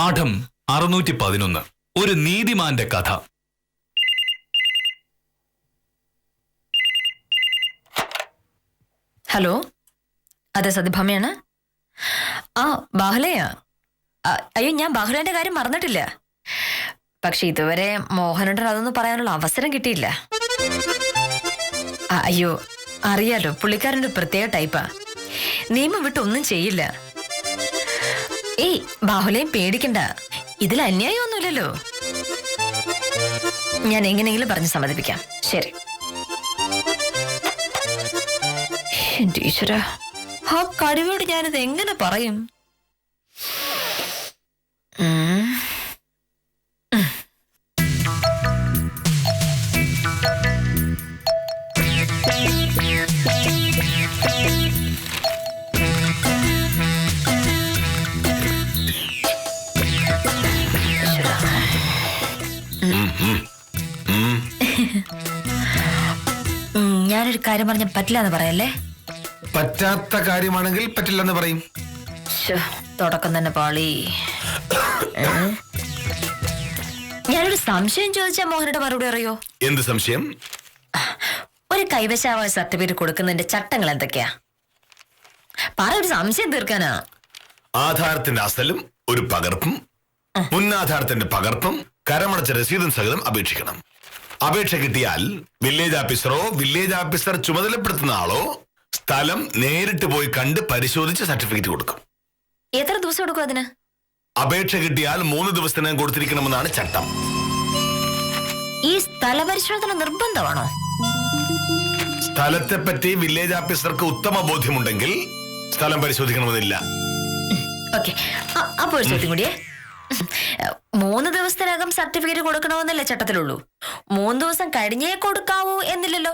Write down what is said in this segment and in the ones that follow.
പാഠം 611. ഒരു നീതിമാന്റെ കഥ. ഹലോ, അതെ സത്യഭാമയാണ്. ആ ബാഹുലയാ. അയ്യോ, ഞാൻ ബാഹുലേന്റെ കാര്യം മറന്നിട്ടില്ല. പക്ഷെ ഇതുവരെ മോഹനേട്ടൻ അതൊന്നും പറയാനുള്ള അവസരം കിട്ടിയില്ല. അയ്യോ, അറിയാലോ, പുള്ളിക്കാരൻ്റെ ഒരു പ്രത്യേക ടൈപ്പാ. നിയമം വിട്ടൊന്നും ചെയ്യില്ല. ഏയ് ബാഹുലയും പേടിക്കണ്ട, ഇതിൽ അന്യായമൊന്നുമില്ലല്ലോ. ഞാൻ എങ്ങനെയെങ്കിലും പറഞ്ഞ് സമ്മതിപ്പിക്കാം. ശരി. എന്റെ ഈശ്വര, ആ കഴിവോട് ഞാനിത് എങ്ങനെ പറയും? ഞാനൊരു കാര്യം പറഞ്ഞ പറ്റില്ല എന്ന് പറയല്ലേ? പറ്റാത്ത കാര്യമാണെങ്കിൽ പറ്റില്ലെന്ന് പറയും. തുടക്കം തന്നെ പാളി. ഞാനൊരു സംശയം ചോദിച്ചാൽ മോഹനയുടെ മറുപടി അറിയോ? എന്ത് സംശയം? ഒരു കൈവശാവകാശ സർട്ടിഫിക്കറ്റ് കൊടുക്കുന്നതിന്റെ ചട്ടങ്ങൾ എന്തൊക്കെയാ? പറ, ഒരു സംശയം തീർക്കാനാ. ആധാരത്തിന്റെ അസലും ഒരു പകർപ്പും മുന്നാധാരത്തിന്റെ പകർപ്പും കരമടച്ച രസീതും സഹിതം അപേക്ഷിക്കണം. അപേക്ഷ കിട്ടിയാൽ വില്ലേജ് ഓഫീസറോ വില്ലേജ് ഓഫീസർ ചുമതലപ്പെടുത്തുന്ന ആളോ സ്ഥലം നേരിട്ട് പോയി കണ്ട് പരിശോധിച്ച് സർട്ടിഫിക്കറ്റ് കൊടുക്കും. എത്ര ദിവസം എടുക്കും അതിന്? അപേക്ഷ കിട്ടിയാൽ 3 ദിവസത്തിനകം കൊടുത്തിരിക്കണമെന്നാണ് ചട്ടം. ഈ സ്ഥല പരിശോധന നിർബന്ധമാണോ? സ്ഥലത്തെ പറ്റി വില്ലേജ് ഓഫീസർക്ക് ഉത്തമ ബോധ്യമുണ്ടെങ്കിൽ സ്ഥലം പരിശോധിക്കണമെന്നില്ല. ഓക്കെ, അപ്പൊ ഒരു ചോദ്യം കൂടിയേ. 3 ദിവസത്തിനകം സർട്ടിഫിക്കറ്റ് കൊടുക്കണമെന്നല്ലേ ചട്ടത്തിലുള്ളൂ? 3 ദിവസം കഴിഞ്ഞേ കൊടുക്കാവൂ എന്നില്ലല്ലോ.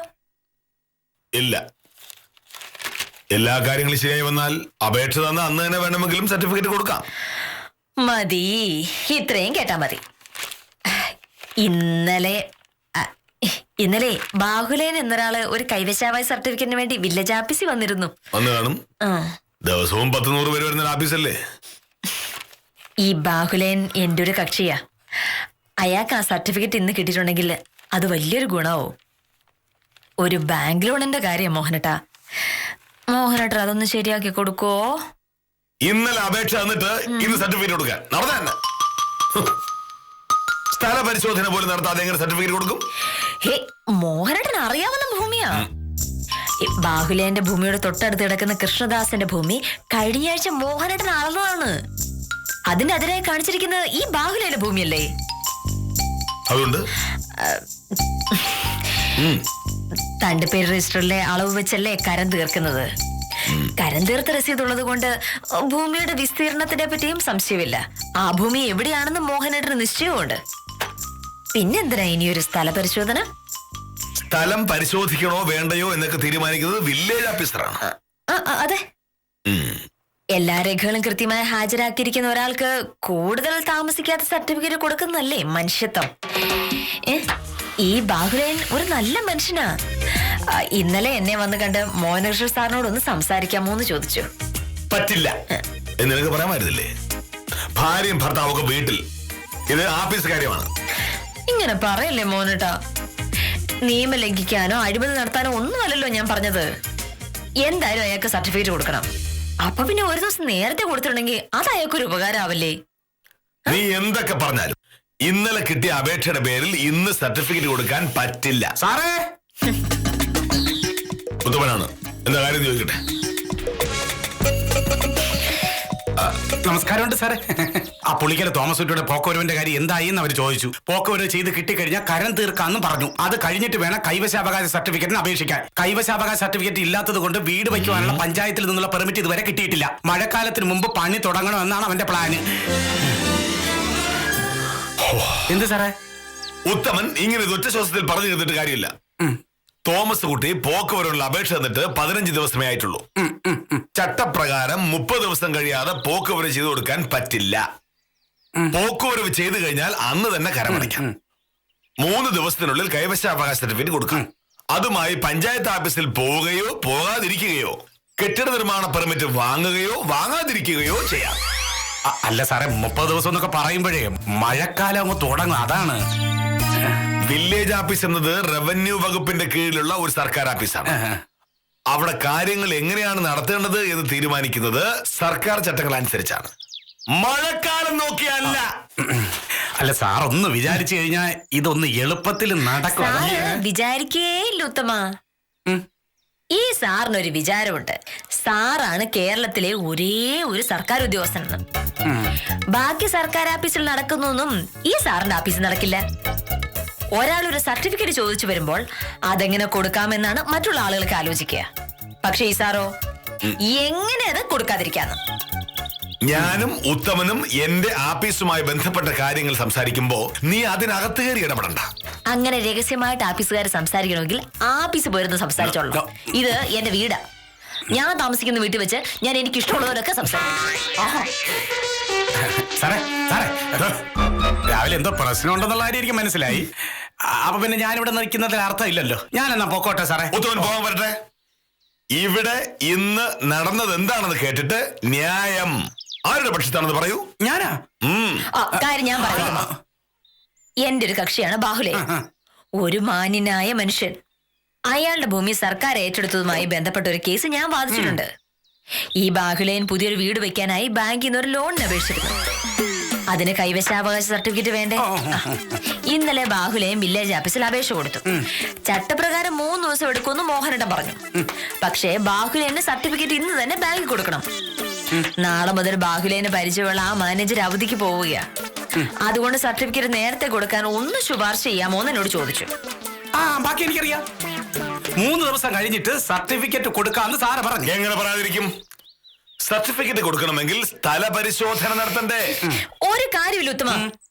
ഇല്ല, എല്ലാ കാര്യങ്ങളും ശരിയായി വന്നാൽ അപേക്ഷ തന്ന അന്ന് തന്നെ വേണമെങ്കിലും സർട്ടിഫിക്കറ്റ് കൊടുക്കാം. മതി, ഇത്രയും കേട്ടാ മതി. ഇന്നലെ ബാഹുലേൻ എന്നൊരാള് ഒരു കൈവശാവകാശ സർട്ടിഫിക്കറ്റിന് വേണ്ടി വില്ലേജ് ഓഫീസിൽ വന്നിരുന്നു. വന്ന് കാണും. ദിവസവും 10-100 പേര് വരുന്ന ഓഫീസല്ലേ? ഈ ബാഹുലേൻ എന്റെ ഒരു കക്ഷിയാ. അയാൾക്ക് ആ സർട്ടിഫിക്കറ്റ് ഇന്ന് കിട്ടിയിട്ടുണ്ടെങ്കിൽ അത് വലിയൊരു ഗുണമാവും. ഒരു ബാങ്ക് ലോണിന്റെ കാര്യം മോഹനേട്ടാ. മോഹനേട്ടൻ അതൊന്ന് ശരിയാക്കി കൊടുക്കോ? ഇന്നലെ അപേക്ഷ തന്നിട്ട് ഇന്ന് സർട്ടിഫിക്കറ്റ് കൊടുക്കാൻ നടന്ന സ്ഥല പരിശോധന പോലും നടത്താതെ എങ്ങനെ സർട്ടിഫിക്കറ്റ് കൊടുക്കും? ഹേ, മോഹനേട്ടൻ അറിയാവുന്ന ഭൂമിയാ. ബാഹുലേന്റെ ഭൂമിയുടെ തൊട്ടടുത്ത് കിടക്കുന്ന കൃഷ്ണദാസന്റെ ഭൂമി കഴിഞ്ഞ ആഴ്ച മോഹനേട്ടൻ അളന്നതാണ്. അതിന്റെ അതിനായി കാണിച്ചിരിക്കുന്നത് ഈ ബാഹുലേന്റെ ഭൂമിയല്ലേ? അതുകൊണ്ട് തന്റെ പേര് രജിസ്റ്ററിലെ അളവ് വെച്ചല്ലേ കരം തീർക്കുന്നത്. കരം തീർത്ത രസീതുള്ളത് കൊണ്ട് ഭൂമിയുടെ വിസ്തീർണത്തിനെ പറ്റിയും സംശയമില്ല. ആ ഭൂമി എവിടെയാണെന്ന് മോഹനേട്ടന് നിശ്ചയമുണ്ട്. പിന്നെന്തിനാ ഇനിയൊരു സ്ഥല പരിശോധന? സ്ഥലം പരിശോധിക്കണോ വേണ്ടയോ എന്നൊക്കെ തീരുമാനിക്കുന്നത് വില്ലേജ് ഓഫീസറാണ്. അതെ, എല്ലാ രേഖകളും കൃത്യമായി ഹാജരാക്കിയിരിക്കുന്ന ഒരാൾക്ക് കൂടുതൽ താമസിക്കാത്ത സർട്ടിഫിക്കറ്റ് കൊടുക്കുന്നല്ലേ മനുഷ്യത്വം. ഈ ബാഹുലേൻ ഒരു നല്ല മനുഷ്യനാ. ഇന്നലെ എന്നെ വന്ന് കണ്ട് മോഹനകൃഷ്ണ സാറിനോടൊന്ന് സംസാരിക്കാമോ എന്ന് ചോദിച്ചു. പറ്റില്ല എന്ന് നിനക്ക് പറയാമായിരുന്നില്ലേ? ഭാര്യയും ഭർത്താവൊക്കെ വീട്ടിൽ, ഇത് ഓഫീസ് കാര്യമാണ്. ഇങ്ങനെ പറയല്ലേ മോനേട്ടാ. നിയമം ലംഘിക്കാനോ അഴിമതി നടത്താനോ ഒന്നുമല്ലല്ലോ ഞാൻ പറഞ്ഞത്. എന്തായാലും അയാൾക്ക് സർട്ടിഫിക്കറ്റ് കൊടുക്കണം. അപ്പൊ പിന്നെ ഒരു ദിവസം നേരത്തെ കൊടുത്തിട്ടുണ്ടെങ്കിൽ അത് അയാൾക്കൊരു ഉപകാരമാവല്ലേ? നീ എന്തൊക്കെ പറഞ്ഞാലും ഇന്നലെ കിട്ടിയ അപേക്ഷയുടെ പേരിൽ ഇന്ന് സർട്ടിഫിക്കറ്റ് കൊടുക്കാൻ പറ്റില്ല. സാറേ, ഉത്തമനാണ്. എന്താ കാര്യം ചോദിക്കട്ടെ? നമസ്കാരമുണ്ട് സാറേ. ആ പുള്ളിക്കല തോമസ് കുട്ടിയുടെ പോക്കുവരവിന്റെ കാര്യം എന്തായി എന്ന് അവർ ചോദിച്ചു. പോക്കുവരവ് ചെയ്ത് കിട്ടിക്കഴിഞ്ഞാൽ കരം തീർക്കാന്നും പറഞ്ഞു. അത് കഴിഞ്ഞിട്ട് വേണം കൈവശാവകാശ സർട്ടിഫിക്കറ്റിന് അപേക്ഷിക്കാൻ. കൈവശാവകാശ സർട്ടിഫിക്കറ്റ് ഇല്ലാത്തത് കൊണ്ട് വീട് വയ്ക്കുവാനുള്ള പഞ്ചായത്തിൽ നിന്നുള്ള പെർമിറ്റ് ഇതുവരെ കിട്ടിയിട്ടില്ല. മഴക്കാലത്തിന് മുമ്പ് പണി തുടങ്ങണമെന്നാണ് അവന്റെ പ്ലാന്. എന്ത് സാറേ? ഉത്തമൻ ഇങ്ങനെ ഒറ്റ ശ്വാസത്തിൽ പറഞ്ഞു തീർത്തിട്ട് കാര്യമില്ല. തോമസ് കുട്ടി പോക്കുവരവിനുള്ള അപേക്ഷ തന്നിട്ട് 15 ദിവസമേ ആയിട്ടുള്ളൂ. ചട്ടപ്രകാരം 30 ദിവസം കഴിയാതെ പോക്കുവരവ് ചെയ്തു കൊടുക്കാൻ പറ്റില്ല. പോക്കുവരവ് ചെയ്തു കഴിഞ്ഞാൽ അന്ന് തന്നെ കരമടയ്ക്കാം. 3 ദിവസത്തിനുള്ളിൽ കൈവശാവകാശ സർട്ടിഫിക്കറ്റ് കൊടുക്കാം. അതുമായി പഞ്ചായത്ത് ഓഫീസിൽ പോവുകയോ പോകാതിരിക്കുകയോ കെട്ടിട നിർമ്മാണ പെർമിറ്റ് വാങ്ങുകയോ വാങ്ങാതിരിക്കുകയോ ചെയ്യാം. അല്ല സാറേ 30 ദിവസം എന്നൊക്കെ പറയുമ്പോഴേ മഴക്കാലം അങ്ങ് തുടങ്ങും, അതാണ്. വില്ലേജ് ഓഫീസ് എന്നത് റവന്യൂ വകുപ്പിന്റെ കീഴിലുള്ള ഒരു സർക്കാർ ഓഫീസാണ്. അവിടെ കാര്യങ്ങൾ എങ്ങനെയാണ് നടത്തേണ്ടത് എന്ന് തീരുമാനിക്കുന്നത് സർക്കാർ ചട്ടങ്ങൾ അനുസരിച്ചാണ്, മഴക്കാലം നോക്കിയല്ല. അല്ല സാർ ഒന്ന് വിചാരിച്ചു കഴിഞ്ഞാൽ ഇതൊന്ന് എളുപ്പത്തിൽ നടക്കും. വിചാരിക്കേയില്ല ഉത്തമ. ഈ സാറിനൊരു വിചാരമുണ്ട്, സാറാണ് കേരളത്തിലെ ഒരേ ഒരു സർക്കാർ ഉദ്യോഗസ്ഥനെന്ന്. ബാക്കി സർക്കാർ ഓഫീസിൽ നടക്കുന്നൊന്നും ഈ സാറിന്റെ ഓഫീസിൽ നടക്കില്ല. ഒരാൾ ഒരു സർട്ടിഫിക്കറ്റ് ചോദിച്ചു വരുമ്പോൾ അതെങ്ങനെ കൊടുക്കാമെന്നാണ് മറ്റുള്ള ആളുകൾക്ക് ആലോചിക്കുക. പക്ഷെ ഈ സാറോ എങ്ങനെ അത് കൊടുക്കാതിരിക്കാന്ന്. ഞാനും ഉത്തമനും എന്റെ ആഫീസുമായി ബന്ധപ്പെട്ട കാര്യങ്ങൾ സംസാരിക്കുമ്പോ നീ അതിനകത്ത് കയറി ഇടപെടണ്ട. അങ്ങനെ രഹസ്യമായിട്ട് ആഫീസുകാർ സംസാരിക്കണമെങ്കിൽ ആഫീസ് പോയിരുന്ന് സംസാരിച്ചോളൂ. ഇത് എന്റെ വീടാ. ഞാൻ താമസിക്കുന്ന വീട്ടിൽ വെച്ച് ഞാൻ എനിക്ക് ഇഷ്ടമുള്ളവരൊക്കെ സംസാരിക്കും. സാറേ സാറേ രാവിലെ എന്തോ പ്രശ്നമുണ്ടെന്നുള്ള കാര്യം എനിക്ക് മനസ്സിലായി. അപ്പൊ പിന്നെ ഞാനിവിടെ നിൽക്കുന്നതിൽ അർത്ഥമില്ലല്ലോ. ഞാൻ എന്നാ പൊക്കോട്ടെ സാറേ. ഉത്തമൻ പോകാൻ വരട്ടെ. ഇവിടെ ഇന്ന് നടന്നത് എന്താണെന്ന് കേട്ടിട്ട് ന്യായം ആരുടെ പക്ഷത്താണെന്ന് പറയൂ. ഞാനാ കാര്യം ഞാൻ പറയുന്നു. എന്റെ ഒരു കക്ഷിയാണ് ബാഹുലേ, ഒരു മാന്യനായ മനുഷ്യൻ. അയാളുടെ ഭൂമി സർക്കാർ ഏറ്റെടുത്തതുമായി ബന്ധപ്പെട്ട ഒരു കേസ് ഞാൻ വാദിച്ചിട്ടുണ്ട്. ഈ ബാഹുലേൻ പുതിയൊരു വീട് വെക്കാനായി ബാങ്കിൽ നിന്ന് ഒരു ലോണിന് അപേക്ഷിച്ചിരുന്നു. അതിന് കൈവശാവകാശ സർട്ടിഫിക്കറ്റ് വേണ്ടേ? ഇന്നലെ ബാഹുലേൻ വില്ലേജ് ഓഫീസിൽ അപേക്ഷ കൊടുത്തു. ചട്ടപ്രകാരം 3 ദിവസം എടുക്കുമെന്ന് മോഹനേട്ടൻ പറഞ്ഞു. പക്ഷേ ബാഹുലേന് സർട്ടിഫിക്കറ്റ് ഇന്ന് തന്നെ ബാങ്കിൽ കൊടുക്കണം. നാളെ മുതൽ ബാഹുലേന് പരിചയമുള്ള ആ മാനേജർ അവധിക്ക് പോവുക. അതുകൊണ്ട് സർട്ടിഫിക്കറ്റ് നേരത്തെ കൊടുക്കാൻ ഒന്ന് ശുപാർശ ചെയ്യാമോ എന്ന് എന്നോട് ചോദിച്ചു. ബാക്കി എനിക്കറിയാം. 3 ദിവസം കഴിഞ്ഞിട്ട് സർട്ടിഫിക്കറ്റ് കൊടുക്കാന്ന് സാറ് പറഞ്ഞു. എങ്ങനെ പറയാതിരിക്കും? സർട്ടിഫിക്കറ്റ് കൊടുക്കണമെങ്കിൽ സ്ഥല പരിശോധന നടത്തണ്ടേ? ഒരു കാര്യമില്ല ഉത്തമ.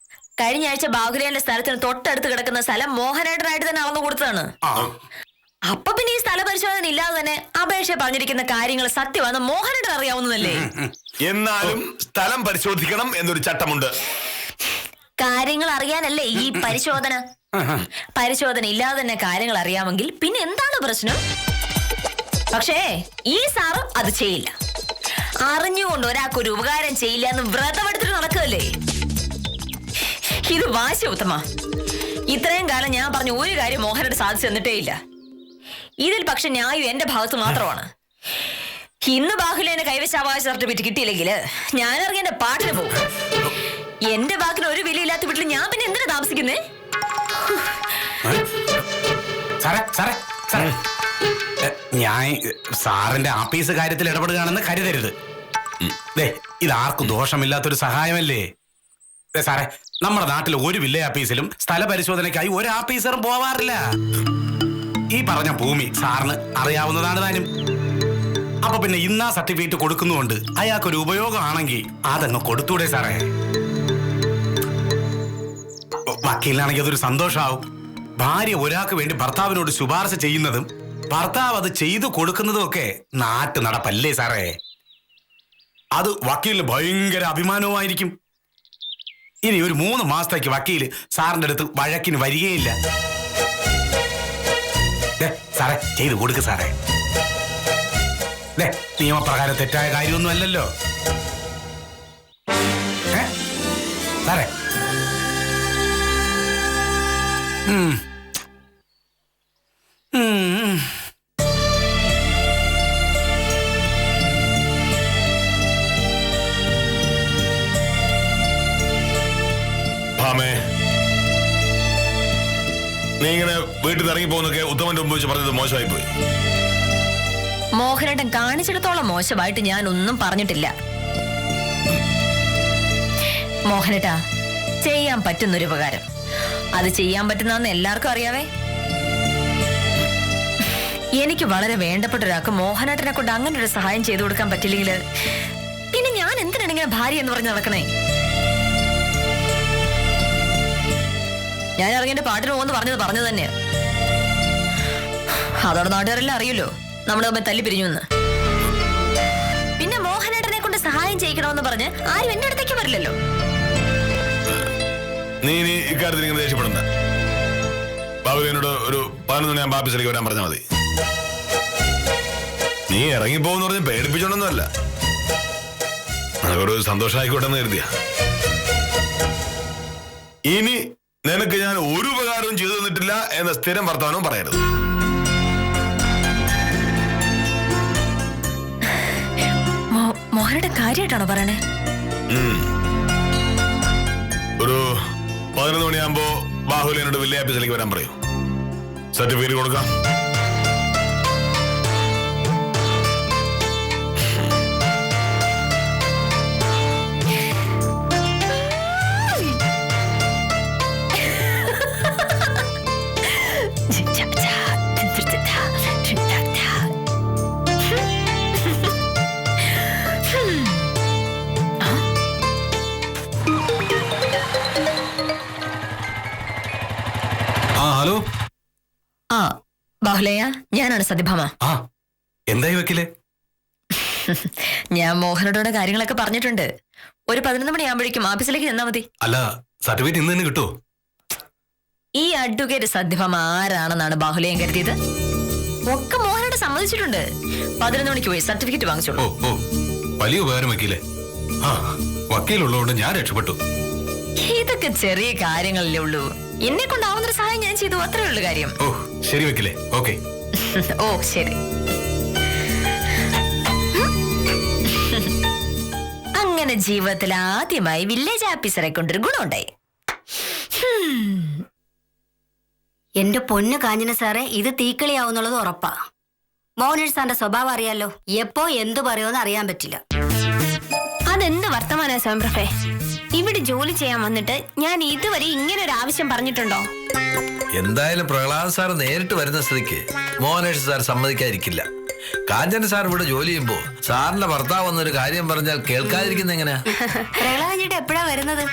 കഴിഞ്ഞ ആഴ്ച ബാഹുലേന്റെ സ്ഥലത്തിന് തൊട്ടടുത്ത് കിടക്കുന്ന സ്ഥലം മോഹനേട്ടനായിട്ട് തന്നെ അളന്നു കൊടുത്തതാണ്. അപ്പൊ പിന്നെ ഈ സ്ഥല പരിശോധന ഇല്ലാതെ തന്നെ അപേക്ഷ പറഞ്ഞിരിക്കുന്ന കാര്യങ്ങൾ സത്യമാണെന്ന് മോഹനേട്ടൻ അറിയാവുന്നതല്ലേ? എന്നാലും സ്ഥലം പരിശോധിക്കണം എന്നൊരു ചട്ടമുണ്ട്. കാര്യങ്ങൾ അറിയാനല്ലേ ഈ പരിശോധന. പരിശോധന ഇല്ലാതെ തന്നെ കാര്യങ്ങൾ അറിയാമെങ്കിൽ പിന്നെ എന്താണ് പ്രശ്നം? പക്ഷേ ഈ സാറ് അത് ചെയ്യില്ല. അറിഞ്ഞുകൊണ്ട് ഒരാൾക്കൊരു ഉപകാരം ചെയ്യില്ല എന്ന് വ്രതമെടുത്തിട്ട് നടക്കുകയല്ലേ. ഇത് വാശി ഉത്തമ. ഇത്രയും കാലം ഞാൻ പറഞ്ഞ ഒരു കാര്യം മോഹനോട് സാധിച്ചു തന്നിട്ടേ ഇല്ല. ഇതിൽ പക്ഷെ ന്യായം എന്റെ ഭാഗത്ത് മാത്രമാണ്. ഇന്ന് ബാഹുലേന്റെ കൈവശാവകാശ സർട്ടിഫിക്കറ്റ് കിട്ടിയില്ലെങ്കിൽ ഞാൻ ഇറങ്ങി എന്റെ പാട്ടിന് പോകും. എന്റെ വാക്കിന് ഒരു വിലയില്ലാത്ത വീട്ടിൽ ഞാൻ പിന്നെ എന്തിനാ താമസിക്കുന്നേ? ഞാൻ സാറിന്റെ ആഫീസ് കാര്യത്തിൽ ഇടപെടുകയാണെന്ന് കരുതരുത്. ഇത് ആർക്കും ദോഷമില്ലാത്തൊരു സഹായമല്ലേ സാറേ. നമ്മുടെ നാട്ടിൽ ഒരു വില്ലേജ് ഓഫീസിലും സ്ഥല പരിശോധനയ്ക്കായി ഒരു ഓഫീസറും പോവാറില്ല. ഈ പറഞ്ഞ ഭൂമി സാറിന് അറിയാവുന്നതാണ് താനും. അപ്പൊ പിന്നെ ഇന്നാ സർട്ടിഫിക്കറ്റ് കൊടുക്കുന്നുകൊണ്ട് അയാൾക്കൊരു ഉപയോഗമാണെങ്കിൽ അതങ്ങ് കൊടുത്തൂടെ സാറേ? വക്കീലിനാണെങ്കിൽ അതൊരു സന്തോഷമാവും. ഭാര്യ ഒരാൾക്ക് വേണ്ടി ഭർത്താവിനോട് ശുപാർശ ചെയ്യുന്നതും ഭർത്താവ് അത് ചെയ്തു കൊടുക്കുന്നതും ഒക്കെ നാട്ടു നടപ്പല്ലേ സാറേ? അത് വക്കീലിന് ഭയങ്കര അഭിമാനവുമായിരിക്കും. ഇനി ഒരു 3 മാസത്തേക്ക് വക്കീല് സാറിന്റെ അടുത്ത് വഴക്കിന് വരികയില്ല. സാറേ ചെയ്തു കൊടുക്ക് സാറേ. നിയമപ്രകാരം തെറ്റായ കാര്യമൊന്നും അല്ലല്ലോ സാറേ. ഭാമേ, നീ ഇങ്ങനെ വീട്ടിൽ നിന്ന് ഇറങ്ങി പോകുന്നൊക്കെ ഉത്തമന്റെ മുമ്പ് വെച്ച് പറഞ്ഞത് മോശമായി പോയി. മോഹനേട്ടൻ കാണിച്ചിടത്തോളം മോശമായിട്ട് ഞാൻ ഒന്നും പറഞ്ഞിട്ടില്ല. മോഹനേട്ടാ, ചെയ്യാൻ പറ്റുന്നൊരു ഉപകാരം അത് ചെയ്യാൻ പറ്റുന്നതെന്ന് എല്ലാവർക്കും അറിയാവേ. എനിക്ക് വളരെ വേണ്ടപ്പെട്ട ഒരാൾക്ക് മോഹനേട്ടനെ കൊണ്ട് അങ്ങനെ ഒരു സഹായം ചെയ്തു കൊടുക്കാൻ പറ്റില്ലെങ്കിൽ പിന്നെ ഞാൻ എന്തിനാണ് ഇങ്ങനെ ഭാര്യ എന്ന് പറഞ്ഞ് നടക്കണേ? ഞാൻ ഇറങ്ങിന്റെ പാട്ടിന് പോകുന്നു പറഞ്ഞത് തന്നെയാ. അതോടെ നാട്ടുകാരെല്ലാം അറിയല്ലോ നമ്മുടെ തമ്മിൽ തല്ലി പിരിഞ്ഞു എന്ന്. പിന്നെ മോഹനേട്ടനെ കൊണ്ട് സഹായം ചെയ്യിക്കണമെന്ന് പറഞ്ഞ് ആരും എന്റെ അടുത്തേക്ക് വരില്ലല്ലോ. നീ ഇക്കാര്യത്തിൽ ഇങ്ങനെ ദേഷ്യപ്പെടണ്ട. ബാബുവിനോട് ഒരു 11 മണി ആകുമ്പോൾ ഓഫീസിലേക്ക് വരാൻ പറഞ്ഞാൽ മതി. നീ ഇറങ്ങിപ്പോന്ന് പറഞ്ഞ് പേടിപ്പിച്ചോണ്ടൊന്നുമല്ല. അതൊരു സന്തോഷമായിക്കോട്ടെ എന്ന് കരുതിയ. ഇനി നിനക്ക് ഞാൻ ഒരു ഉപകാരവും ചെയ്തു തന്നിട്ടില്ല എന്ന സ്ഥിരം വർത്തമാനവും പറയരുത്. മോഹനയുടെ കാര്യമായിട്ടാണോ പറയണേ? ഒരു 11 മണിയാകുമ്പോ ബാഹുൽ എന്നോട് വില്ലേജ് ഓഫീസിലേക്ക് വരാൻ പറയൂ. സർട്ടിഫിക്കറ്റ് കൊടുക്കാം. ഹലോ. ആ ബാഹുലയ്യ, ഞാനാണ് സത്യഭാമ. ആ എന്തായി വക്കീലേ? ഞാൻ മോഹനോട് കാര്യങ്ങളൊക്കെ പറഞ്ഞിട്ടുണ്ട്. ഒരു 11 മണിയാകുമ്പോഴേക്കും ഓഫീസിലേക്ക് ചെന്നാ മതി. അല്ല, സർട്ടിഫിക്കറ്റ് ഇന്ന് തന്നെ കിട്ടുമോ? ഈ അഡ്വക്കേറ്റ് സത്യഭാമ ആരാണെന്നാണ് ബാഹുലയ്യൻ കരുതിയത്? ഒക്കെ മോഹനോട് സമ്മതിച്ചിട്ടുണ്ട്. 11 മണിക്ക് പോയി സർട്ടിഫിക്കറ്റ് വാങ്ങിച്ചോളൂ. ഓ വലിയ ഉപകാരം വക്കീലേ. ആ വക്കീലുള്ളതുകൊണ്ട് ഞാൻ രക്ഷപ്പെട്ടു. ഇതൊക്കെ ചെറിയ കാര്യങ്ങളല്ലേ ഉള്ളൂ. എന്നെ കൊണ്ടാവുന്നൊരു സഹായം ഞാൻ ചെയ്തു, അത്രേ ഉള്ളു കാര്യം. ഓ ശരി വക്കീലേ. ഓക്കെ. ഓ ശരി. അങ്ങനെ ജീവിതത്തിൽ ആദ്യമായി വില്ലേജ് ഓഫീസറെ കൊണ്ടൊരു ഗുണമുണ്ടായി. എന്റെ പൊന്നു കാഞ്ഞന സാറേ, ഇത് തീക്കളിയാവുന്നുള്ളത് ഉറപ്പാ. മോഹനേഷ് സാറിന്റെ സ്വഭാവം അറിയാലോ. എപ്പോ എന്തു പറയുമെന്ന് അറിയാൻ പറ്റില്ല. അതെന്ത് വർത്തമാന സ്വയംപ്രഭേ? ഇവിടെ ജോലി ചെയ്യാൻ വന്നിട്ട് ഞാൻ ഇതുവരെ ഇങ്ങനെ ഒരു ആവശ്യം പറഞ്ഞിട്ടുണ്ടോ? എന്തായാലും പ്രഹ്ലാദ് സാർ നേരിട്ട് വരുന്ന സ്ഥിതിക്ക് മോഹനേഷ് സാർ സമ്മതിക്കാതിരിക്കില്ല. കാഞ്ചന സാർ ഇവിടെ ജോലി ചെയ്യുമ്പോ സാറിന്റെ ഭർത്താവ് വന്നൊരു കാര്യം പറഞ്ഞാൽ കേൾക്കാതിരിക്കുന്ന എങ്ങനെയാ? പ്രഹ്ലാദൻ ചേട്ടാ എപ്പോഴാ വരുന്നത്?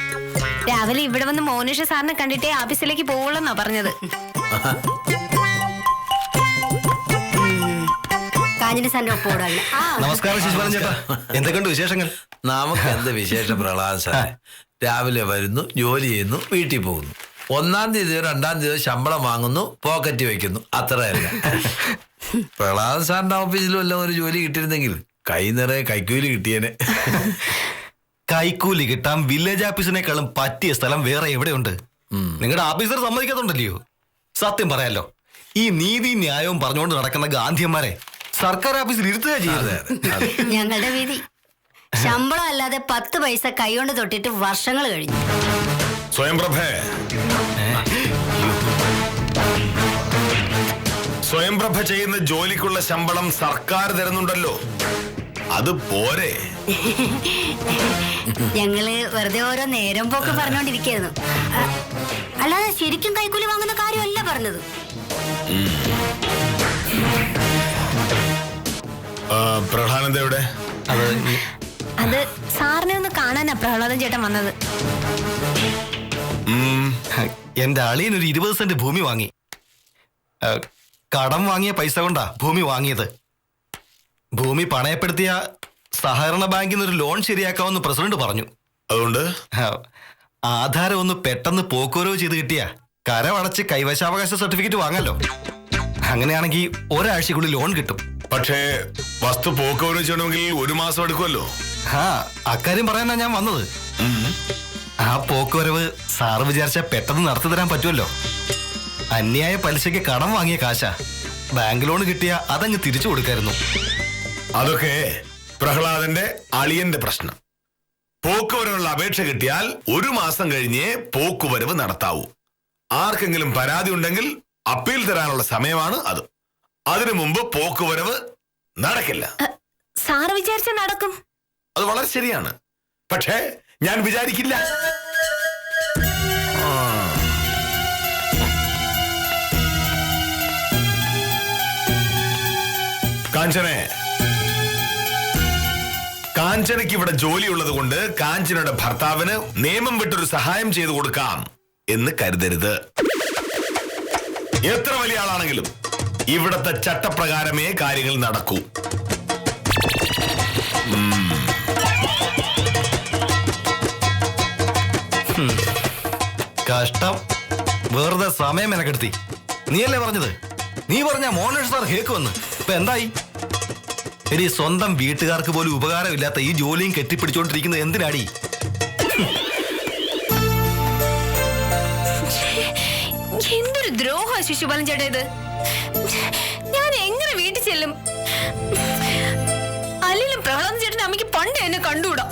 രാവിലെ ഇവിടെ വന്ന് മോഹനേഷ് സാറിനെ കണ്ടിട്ടേ ഓഫീസിലേക്ക് പോവുള്ളെന്നാ പറഞ്ഞത്. കാഞ്ഞന സാറിന്റെ ഒപ്പം നമസ്കാരം ശിശുപാലൻ ചേട്ടാ, എന്തൊക്കെയുണ്ട് വിശേഷങ്ങൾ? നമുക്ക് എന്ത് വിശേഷം പ്രഹ്ലാദ് സാർ? രാവിലെ വരുന്നു, ജോലി ചെയ്യുന്നു, വീട്ടിൽ പോകുന്നു. 1-ാം തീയതിയോ 2-ാം തീയതിയോ ശമ്പളം വാങ്ങുന്നു, പോക്കറ്റ് വെക്കുന്നു, അത്ര തന്നെ. പ്രഹ്ലാദ് സാറിന്റെ ഓഫീസിലും എല്ലാം ഒരു ജോലി കിട്ടിയിരുന്നെങ്കിൽ കൈ നിറയെ കൈക്കൂലി കിട്ടിയേനെ. കൈക്കൂലി കിട്ടാൻ വില്ലേജ് ഓഫീസിനേക്കാളും പറ്റിയ സ്ഥലം വേറെ എവിടെയുണ്ട്? നിങ്ങളുടെ ഓഫീസർ സമ്മതിക്കാത്തുണ്ടല്ലോ. സത്യം പറയാലോ, ഈ നീതി ന്യായവും പറഞ്ഞുകൊണ്ട് നടക്കുന്ന ഗാന്ധിയന്മാരെ സർക്കാർ ഓഫീസിൽ ഇരുത്തുക ചെയ്യരുത്. ഞങ്ങളുടെ വീതി. ശമ്പളം അല്ലാതെ 10 പൈസ കൈകൊണ്ട് തൊട്ടിട്ട് വർഷങ്ങൾ കഴിഞ്ഞു. സ്വയംപ്രഭേ, സ്വയംപ്രഭ ചെയ്യുന്ന ജോലിക്കുള്ള ശമ്പളം സർക്കാർ തരുന്നുണ്ടല്ലോ, അത് പോരെ? ഞങ്ങള് വെറുതെ ഓരോ നേരം പോക്ക് പറഞ്ഞോണ്ടിരിക്കുന്നു. അല്ലാതെ ശരിക്കും കൈക്കൂലി വാങ്ങുന്ന കാര്യമല്ല പറഞ്ഞത്. പ്രഹ്ലാദൻ എവിടെ? അത് സാറിനെ ഒന്ന് കാണാനാ പ്രഹ്ലാദൻ ചേട്ടൻ വന്നത്. എന്റെ അളിയൻ ഒരു 20 സെന്റ് ഭൂമി വാങ്ങി. കടം വാങ്ങിയ പൈസ കൊണ്ടാ ഭൂമി വാങ്ങിയത്. ഭൂമി പണയപ്പെടുത്തിയ സഹകരണ ബാങ്കിൽ നിന്ന് ഒരു ലോൺ ശരിയാക്കാമെന്ന് പ്രസിഡന്റ് പറഞ്ഞു. അതുകൊണ്ട് ആധാരം ഒന്ന് പെട്ടെന്ന് പോക്കുവരവ് ചെയ്ത് കിട്ടിയ കരമടച്ച് കൈവശാവകാശ സർട്ടിഫിക്കറ്റ് വാങ്ങാലോ. അങ്ങനെയാണെങ്കിൽ ഒരാഴ്ചക്കുള്ളിൽ ലോൺ കിട്ടും. പക്ഷേ വസ്തു പോക്കുവരവ് ചെയ്യണമെങ്കിൽ 1 മാസം എടുക്കുമല്ലോ. അക്കാര്യം പറയാനാ ഞാൻ വന്നത്. ആ പോക്കുവരവ് സാറ് വിചാരിച്ച പെട്ടെന്ന് നടത്തി തരാൻ പറ്റുമല്ലോ. അന്യായ പലിശയ്ക്ക് കടം വാങ്ങിയ കാശാ. ബാങ്ക് ലോൺ കിട്ടിയ അതങ്ങ് തിരിച്ചു കൊടുക്കായിരുന്നു. അതൊക്കെ പ്രഹ്ലാദന്റെ അളിയന്റെ പ്രശ്നം. പോക്കുവരവുള്ള അപേക്ഷ കിട്ടിയാൽ 1 മാസം കഴിഞ്ഞേ പോക്കുവരവ് നടത്താവൂ. ആർക്കെങ്കിലും പരാതി ഉണ്ടെങ്കിൽ അപ്പീൽ തരാനുള്ള സമയമാണ് അത്. അതിനു മുമ്പ് പോക്കുവരവ് നടക്കില്ല. സാറ് വിചാരിച്ച നടക്കും. അത് വളരെ ശരിയാണ്. പക്ഷേ ഞാൻ വിചാരിക്കില്ല. കാഞ്ചനെ, കാഞ്ചനയ്ക്ക് ഇവിടെ ജോലിയുള്ളത് കൊണ്ട് കാഞ്ചനയുടെ ഭർത്താവിന് നിയമം വിട്ടൊരു സഹായം ചെയ്തു കൊടുക്കാം എന്ന് കരുതരുത്. എത്ര വലിയ ആളാണെങ്കിലും ഇവിടത്തെ ചട്ടപ്രകാരമേ കാര്യങ്ങൾ നടക്കൂ. കഷ്ടം, വെറുതെ സമയം മെനക്കെടുത്തി. നീയല്ലേ പറഞ്ഞത്? നീ പറഞ്ഞ മോഹനേഷ് സാർ കേക്ക് വന്ന് ഇപ്പൊ എന്തായി? എടി സ്വന്തം വീട്ടുകാർക്ക് പോലും ഉപകാരമില്ലാത്ത ഈ ജോലിയും കെട്ടിപ്പിടിച്ചോണ്ടിരിക്കുന്നത് എന്തിനാടി? എന്തൊരു ദ്രോഹ ശിശുപാലൻ ചേട്ടാ ഇത്. ഞാൻ എങ്ങനെ വീട്ടിൽ ചെല്ലും? അല്ലെങ്കിലും പ്രഹ്ലാദൻ ചേട്ടന്റെ അമ്മയ്ക്ക് പണ്ട് എന്നെ കണ്ടുകൂടാ.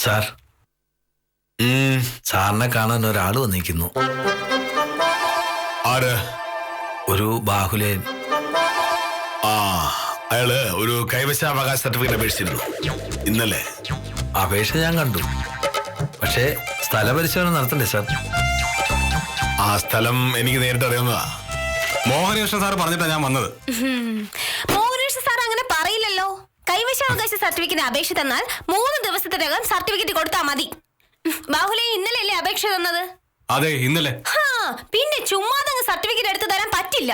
സാർ, സാറിനെ കാണാൻ ഒരാൾ വന്നിരിക്കുന്നു. ആര്? ഒരു ബാഹുലേൻ. ആ, അയാള് ഒരു കൈവശാവകാശ സർട്ടിഫിക്കറ്റ് അപേക്ഷിച്ചിരുന്നു ഇന്നലെ. അപേക്ഷ ഞാൻ കണ്ടു, പക്ഷേ സ്ഥലപരിശോധന നടത്തണ്ടേ സാർ? ആ സ്ഥലം എനിക്ക് നേരിട്ട് അറിയാവുന്നതാ. മോഹനകൃഷ്ണൻ സാർ പറഞ്ഞിട്ടാ ഞാൻ വന്നത്. മോഹനകൃഷ്ണൻ സാർ അങ്ങനെ പറയില്ലല്ലോ. കൈവശാവകാശ സർട്ടിഫിക്കറ്റ് അപേക്ഷ തന്നാൽ 3 ദിവസത്തിനകം സർട്ടിഫിക്കറ്റ് കൊടുത്താൽ മതി. ബാഹുലേ, ഇന്നലെയല്ലേ അപേക്ഷ തന്നത്? അതെ, ഇന്നലെ. പിന്നെ ചുമ്മാതങ്ങ് സർട്ടിഫിക്കറ്റ് എടുത്തു തരാൻ പറ്റില്ല.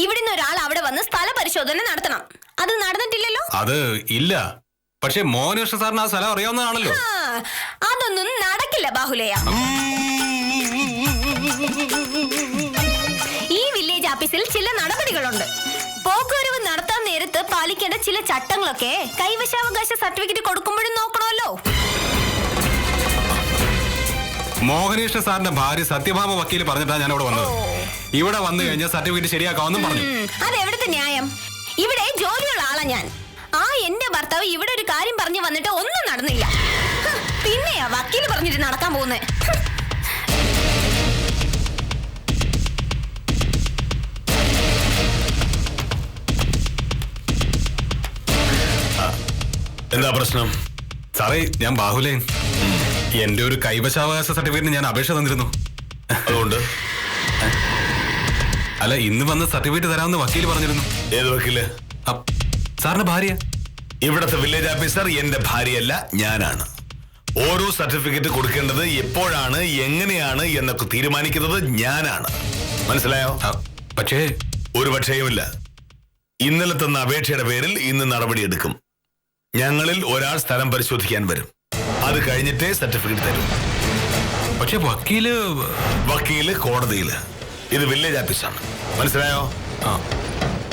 ഇവിടുന്ന് ഒരാൾ അവിടെ വന്ന് സ്ഥല പരിശോധന നടത്തണം. അത് നടന്നിട്ടില്ലല്ലോ. അത് ഇല്ല. പക്ഷെ മോഹനകൃഷ്ണൻ സാറിന് ആ സ്ഥലം അറിയാവുന്നതാണല്ലോ. അതൊന്നും നടക്കില്ല ബാഹുലയ. ഈ വില്ലേജ് ഓഫീസിൽ ചില നടപടികളുണ്ട്. പോക്കുവരവ് നടത്താൻ നേരത്ത് പാലിക്കേണ്ട ചില ചട്ടങ്ങളൊക്കെ കൈവശാവകാശ സർട്ടിഫിക്കറ്റ് കൊടുക്കുമ്പോഴും നോക്കണമല്ലോ. മോഹനകൃഷ്ണൻ സാറിന്റെ ഭാര്യ സത്യഭാമ വക്കീല് പറഞ്ഞിട്ടാണ് ഞാൻ ഇവിടെ വന്നത്. ഇവിടെ വന്നു കഴിഞ്ഞാൽ സർട്ടിഫിക്കറ്റ് ശരിയാക്കാമെന്നും പറഞ്ഞു. അതെവിടുത്തെ ന്യായം? ഇവിടെ ജോലിയുള്ള ആളാ ഞാൻ. എന്റെ ഭർത്താവ് ഇവിടെ ഒരു കാര്യം പറഞ്ഞു വന്നിട്ട് ഒന്നും നടന്നില്ല. പിന്നെയാ വക്കീല് പറഞ്ഞിട്ട് നടക്കാൻ പോകുന്നേ. എന്താ പ്രശ്നം? സാറേ, ഞാൻ ബാഹുലേൻ. എന്റെ ഒരു കൈവശാവകാശ സർട്ടിഫിക്കറ്റിന് ഞാൻ അപേക്ഷ തന്നിരുന്നു. അതുകൊണ്ട് അല്ല, ഇന്ന് വന്ന് സർട്ടിഫിക്കറ്റ് തരാമെന്ന് വക്കീല് പറഞ്ഞിരുന്നു. ഏത് വക്കീല്? സാറിന്റെ ഭാര്യ. ഇവിടത്തെ വില്ലേജ് ഓഫീസർ എന്റെ ഭാര്യയല്ല, ഞാനാണ്. ഓരോ സർട്ടിഫിക്കറ്റ് കൊടുക്കേണ്ടത് എപ്പോഴാണ്, എങ്ങനെയാണ് എന്നൊക്കെ തീരുമാനിക്കുന്നത് ഞാനാണ്. മനസ്സിലായോ? പക്ഷേ ഒരു പക്ഷേയുമില്ല. ഇന്നലെ തന്ന അപേക്ഷയുടെ പേരിൽ ഇന്ന് നടപടിയെടുക്കും. ഞങ്ങളിൽ ഒരാൾ സ്ഥലം പരിശോധിക്കാൻ വരും. അത് കഴിഞ്ഞിട്ടേ സർട്ടിഫിക്കറ്റ് തരും. പക്ഷെ വക്കീല് കോടതിയില്. ഇത് വില്ലേജ് ഓഫീസാണ്. മനസ്സിലായോ?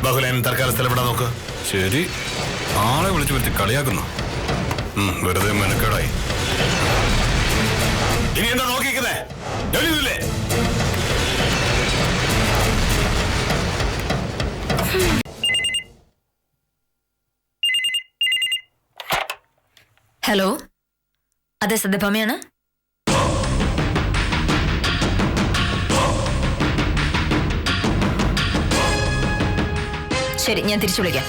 ബഹുലേൻ തൽക്കാലം സ്ഥലം വിടാൻ നോക്ക്. ശരി. ആളെ വിളിച്ചു വരുത്തി കളിയാക്കുന്നു. വെറുതെ മെനക്കേടായി. ഇനി എന്താ നോക്കിക്കുന്നേ? ജോലിയില്ലേ? ഹലോ, അതെ സത്യഭാമയാണ്. ശരി, ഞാൻ തിരിച്ചു വിളിക്കാം.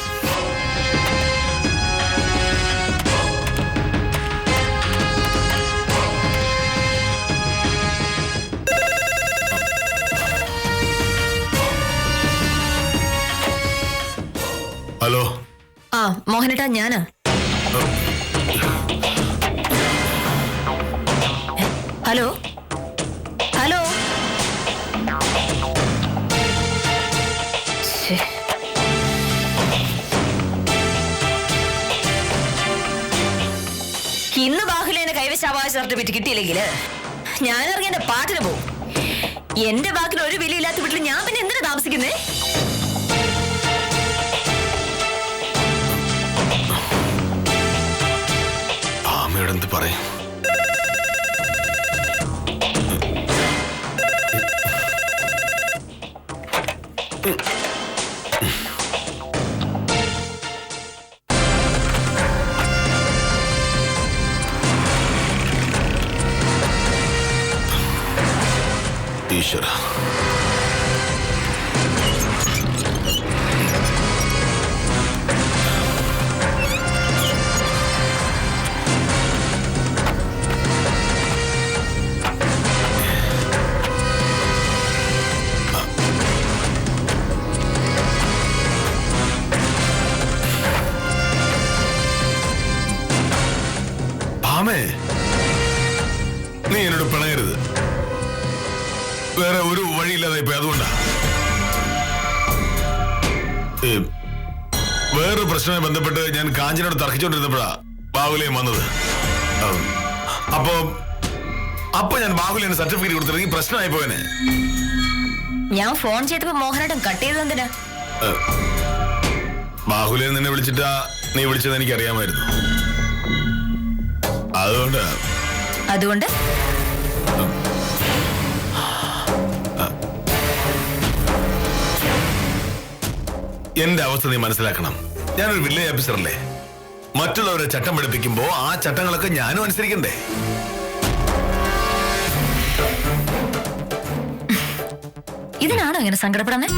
ഹലോ. മോഹനേട്ടാ, ഞാനാ. Hello hello. ഇന്ന് ബാഹുലേനെ കൈവശാവകാശ സർട്ടിഫിക്കറ്റ് കിട്ടിയില്ലെങ്കിൽ ഞാൻ ഇറങ്ങി എന്റെ പാട്ടിന് പോകും. എന്റെ വാക്കിന് ഒരു വിലയില്ലാത്ത വീട്ടിൽ ഞാൻ പിന്നെ എന്തിനാ താമസിക്കുന്നേ? അമ്മയോട് എന്ത് പറയും? ഈശ്വര. ഭാമേ, നീ എന്നോട് പിണയരുത്. വേറെ ഒരു വഴിയില്ലാതെ ഇപ്പൊ അതുകൊണ്ടാ. വേറൊരു പ്രശ്നവുമായി ബന്ധപ്പെട്ട് ഞാൻ കാഞ്ചനോട് തർക്കിച്ചുകൊണ്ടിരുന്നപ്പോഴാ ബാഹുലേൻ വന്നത്. അപ്പോ അപ്പൊ ഞാൻ ബാഹുലിന് സർട്ടിഫിക്കറ്റ് കൊടുത്തില്ലെങ്കിൽ പ്രശ്നമായി പോയനെ. ഞാൻ ഫോൺ ചെയ്തപ്പോ മോഹനേട്ടൻ കട്ട് ചെയ്തത് എന്തിനാ? ബാഹുലിനെ നിന്നെ വിളിച്ചിട്ടാ നീ വിളിച്ചത് എനിക്ക് അറിയാമായിരുന്നു. അതുകൊണ്ട് എന്റെ അവസ്ഥ നീ മനസ്സിലാക്കണം. ഞാനൊരു വില്ലേജ് ഓഫീസറല്ലേ. മറ്റുള്ളവരെ ചട്ടം പഠിപ്പിക്കുമ്പോ ആ ചട്ടങ്ങളൊക്കെ ഞാനും അനുസരിക്കണ്ടേ? ഇതിനാണോ ഇങ്ങനെ സങ്കടപ്പെടുന്നേ?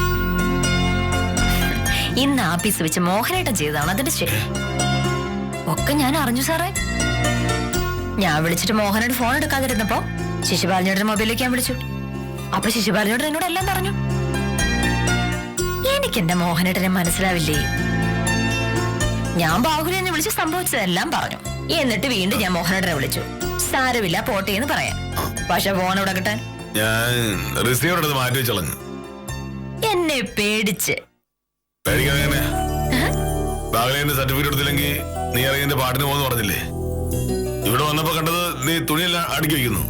ഇന്ന് ആഫീസ് വെച്ച് മോഹനേട്ടൻ ചെയ്തതാണ് അതിന്റെ ശരി. ഒക്കെ ഞാൻ അറിഞ്ഞു സാറേ. ഞാൻ വിളിച്ചിട്ട് മോഹനേട്ടൻ ഫോൺ എടുക്കാതിരുന്നപ്പോ ശിശുപാലനയുടെ മൊബൈലിലേക്ക് ഞാൻ വിളിച്ചു. അപ്പൊ ശിശുപാലനോട് എന്നോട് എല്ലാം പറഞ്ഞു. എനിക്ക് എന്റെ മോഹനേട്ടനെ മനസ്സിലാവില്ലേ? ഞാൻ ബാഹുലിനെ വിളിച്ച് സംഭവിച്ചതെല്ലാം പറഞ്ഞു. എന്നിട്ട് വീണ്ടും ഞാൻ മോഹനേട്ടനെ വിളിച്ചു. സാരമില്ല പോട്ടെ എന്ന് പറയാം. പക്ഷെ ഫോൺ ഇവിടെ കിട്ടാൻ ഞാൻ റിസീവർ എടുത്ത് മാറ്റി വെച്ചളഞ്ഞു. എന്നെ പേടിച്ച്. ബാഹുലിന്റെ സർട്ടിഫിക്കറ്റ് എടുത്തില്ലെങ്കിൽ നീ അറിയാൻ പാട്ടിന് പോകുന്നു പറഞ്ഞില്ലേ? ഇവിടെ വന്നപ്പോ കണ്ടത് നീ തുണിയെല്ലാം അടുക്കി വെക്കുന്നു.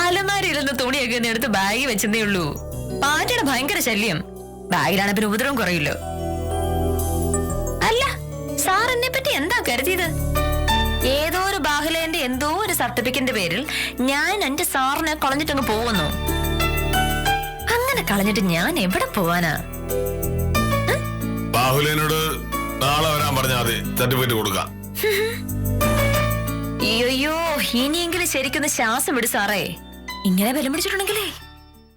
അലമാരിയിരുന്ന തുണിയൊക്കെ ഒന്ന് എടുത്ത് ബാഗിൽ വെച്ചതേ ഉള്ളൂ. പാറ്റയുടെ ഭയങ്കര ശല്യം. ബാഗിലാണ് പിന്നെ ഉപദ്രവം കുറയില്ലോ. അല്ല, സാർ എന്നെ പറ്റി എന്താ കരുതിയത്? ഏതോ ഒരു ബാഹുലേന്റെ എന്തോ ഒരു സർട്ടിഫിക്കറ്റിന്റെ പേരിൽ ഞാൻ എന്റെ സാറിനെ കളഞ്ഞിട്ടങ്ങ് പോകുന്നു. അങ്ങനെ കളഞ്ഞിട്ട് ഞാൻ എവിടെ പോവാനാ? ബാഹുലേനോട് നാളെ വരാൻ പറഞ്ഞാൽ മതി, സർട്ടിഫിക്കറ്റ് കൊടുക്കാം. അയ്യോ, ഇനിയെങ്കിലും ശരിക്കൊന്ന് ശ്വാസം വിട് സാറേ. ഇങ്ങനെ ബലം പിടിച്ചിട്ടുണ്ടെങ്കിലേ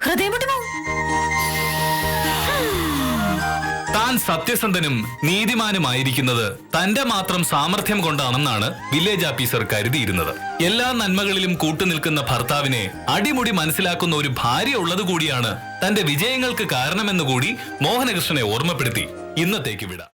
ഹൃദയം പൊട്ടി പോവും. താൻ സത്യസന്ധനും നീതിമാനുമായിരിക്കുന്നത് തന്റെ മാത്രം സാമർഥ്യം കൊണ്ടാണെന്നാണ് വില്ലേജ് ഓഫീസർ കരുതിയിരുന്നത്. എല്ലാ നന്മകളിലും കൂട്ടുനിൽക്കുന്ന ഭർത്താവിനെ അടിമുടി മനസ്സിലാക്കുന്ന ഒരു ഭാര്യ ഉള്ളത് കൂടിയാണ് തന്റെ വിജയങ്ങൾക്ക് കാരണമെന്നുകൂടി മോഹനകൃഷ്ണനെ ഓർമ്മപ്പെടുത്തി ഇന്നത്തേക്ക് വിടാം.